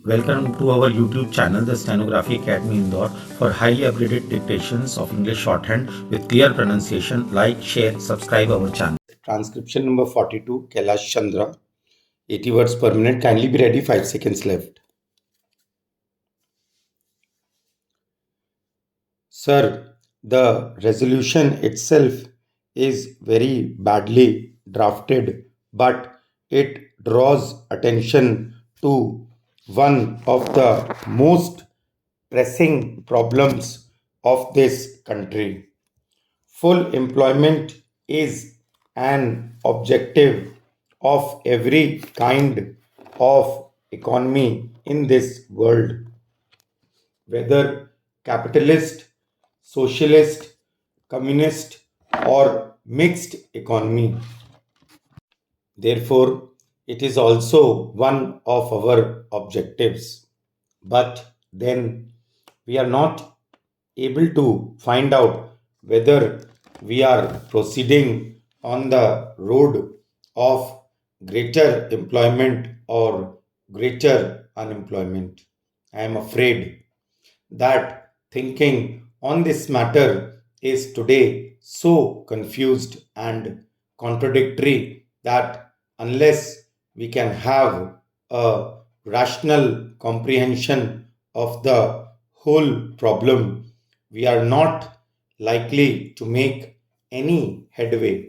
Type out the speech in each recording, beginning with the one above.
Welcome to our YouTube channel, the Stenography Academy Indore, for highly upgraded dictations of English shorthand with clear pronunciation. Like, share, subscribe our channel. Transcription number 42, Kailash Chandra, 80 words per minute. Kindly be ready, 5 seconds left. Sir, the resolution itself is very badly drafted, but it draws attention to one of the most pressing problems of this country. Full employment is an objective of every kind of economy in this world, whether capitalist, socialist, communist, or mixed economy. Therefore, it is also one of our objectives. But then we are not able to find out whether we are proceeding on the road of greater employment or greater unemployment. I am afraid that thinking on this matter is today so confused and contradictory that unless we can have a rational comprehension of the whole problem, we are not likely to make any headway.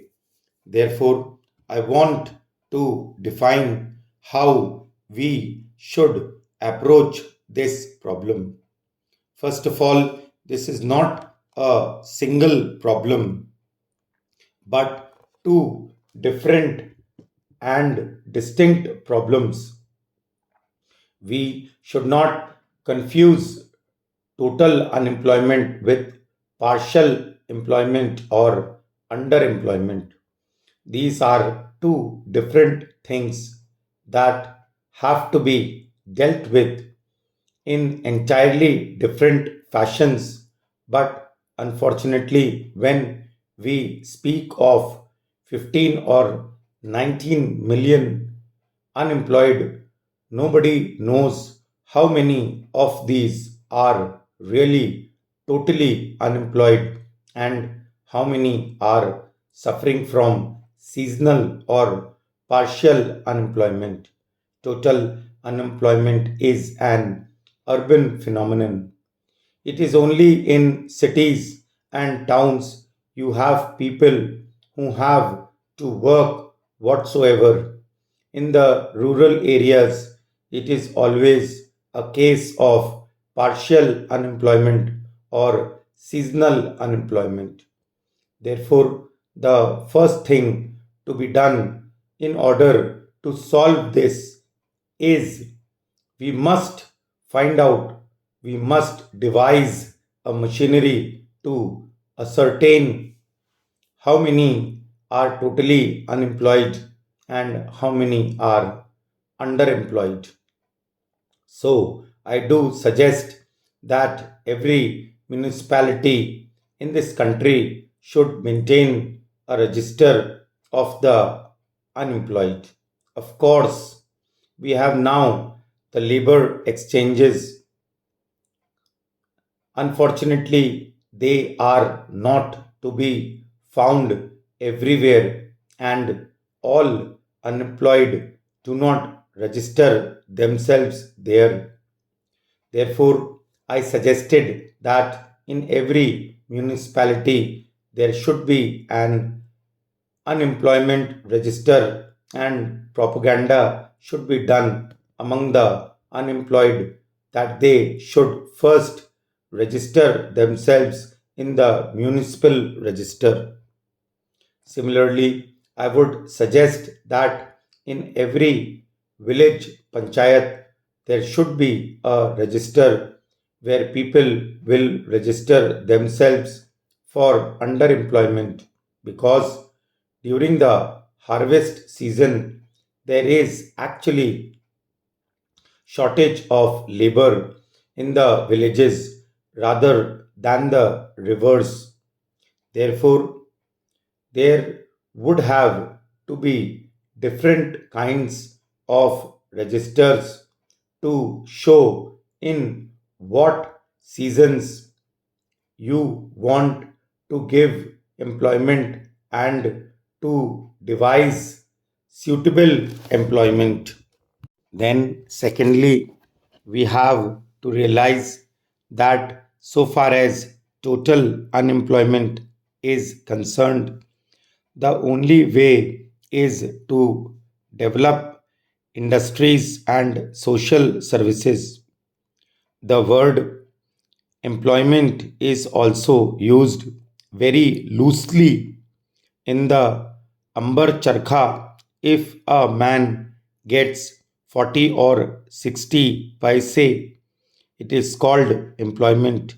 Therefore, I want to define how we should approach this problem. First of all, this is not a single problem, but two different and distinct problems. We should not confuse total unemployment with partial employment or underemployment. These are two different things that have to be dealt with in entirely different fashions. But unfortunately, when we speak of 15 or 19 million unemployed, nobody knows how many of these are really totally unemployed and how many are suffering from seasonal or partial unemployment. Total unemployment is an urban phenomenon. It is only in cities and towns you have people who have to work whatsoever. In the rural areas, it is always a case of partial unemployment or seasonal unemployment. Therefore, the first thing to be done in order to solve this is we must find out, we must devise a machinery to ascertain how many are totally unemployed and how many are underemployed. So, I do suggest that every municipality in this country should maintain a register of the unemployed. Of course, we have now the labor exchanges. Unfortunately, they are not to be found everywhere, and all unemployed do not register themselves there. Therefore, I suggested that in every municipality there should be an unemployment register and propaganda should be done among the unemployed that they should first register themselves in the municipal register. Similarly, I would suggest that in every village panchayat there should be a register where people will register themselves for underemployment, because during the harvest season there is actually shortage of labor in the villages rather than the reverse. Therefore, there would have to be different kinds of registers to show in what seasons you want to give employment and to devise suitable employment. Then, secondly, we have to realize that so far as total unemployment is concerned, the only way is to develop industries and social services. The word employment is also used very loosely in the Ambar Charkha. If a man gets 40 or 60 paise, it is called employment.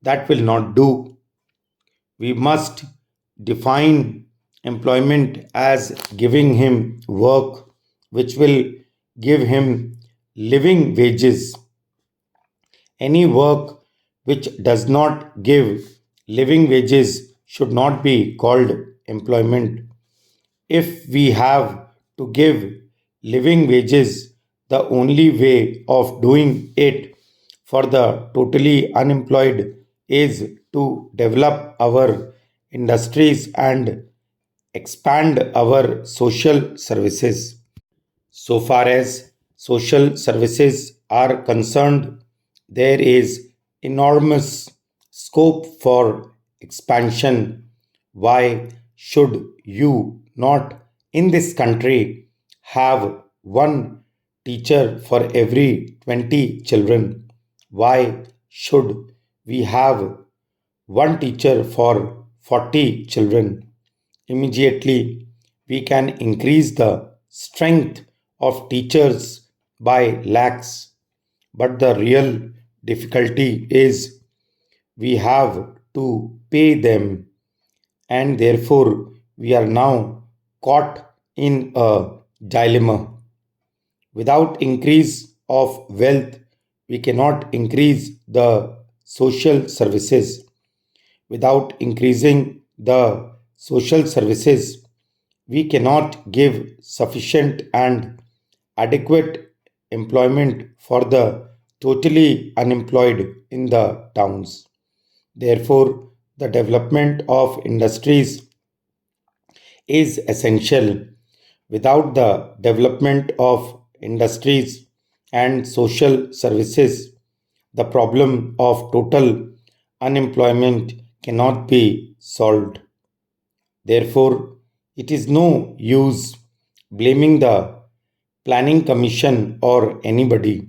That will not do. We must define employment as giving him work which will give him living wages. Any work which does not give living wages should not be called employment. If we have to give living wages, the only way of doing it for the totally unemployed is to develop our industries and expand our social services. So far as social services are concerned, there is enormous scope for expansion. Why should you not in this country have one teacher for every 20 children? Why should we have one teacher for 40 children? Immediately, we can increase the strength of teachers by lakhs. But the real difficulty is we have to pay them, and therefore we are now caught in a dilemma. Without increase of wealth, we cannot increase the social services. Without increasing the social services, we cannot give sufficient and adequate employment for the totally unemployed in the towns. Therefore, the development of industries is essential. Without the development of industries and social services, the problem of total unemployment cannot be solved. Therefore, it is no use blaming the planning commission or anybody.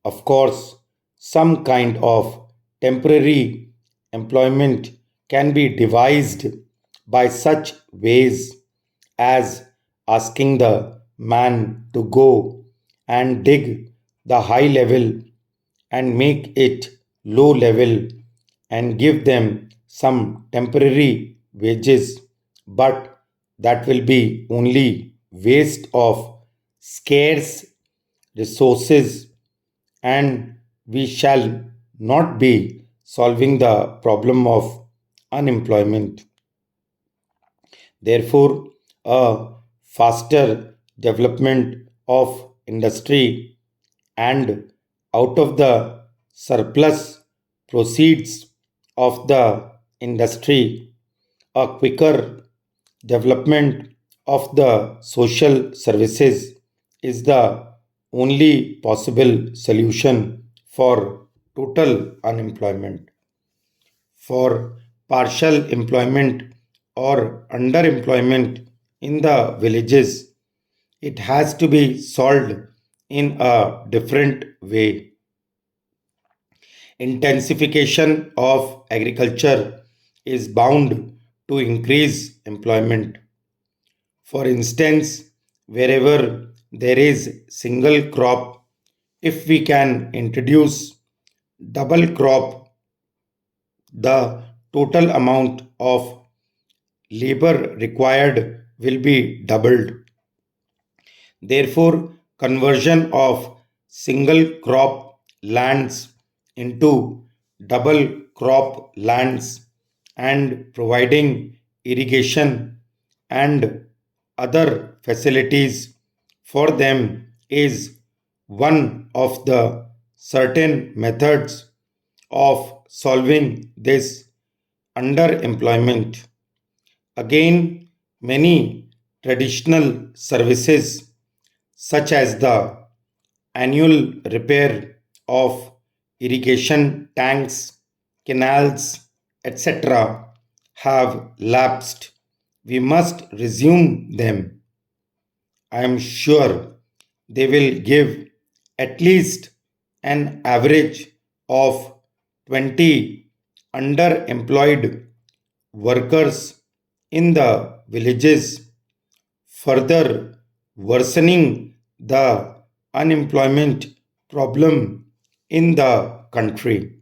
Of course, some kind of temporary employment can be devised by such ways as asking the man to go and dig the high level and make it low level and give them some temporary wages, but that will be only waste of scarce resources, and we shall not be solving the problem of unemployment. Therefore, a faster development of industry and out of the surplus proceeds of the industry, a quicker development of the social services is the only possible solution for total unemployment. For partial employment or underemployment in the villages, it has to be solved in a different way. Intensification of agriculture is bound to increase employment. For instance, wherever there is single crop, if we can introduce double crop, the total amount of labor required will be doubled. Therefore, conversion of single crop lands into double crop lands and providing irrigation and other facilities for them is one of the certain methods of solving this underemployment. Again, many traditional services such as the annual repair of irrigation tanks, canals, etc., have lapsed. We must resume them. I am sure they will give at least an average of 20 underemployed workers in the villages, further worsening the unemployment problem in the country.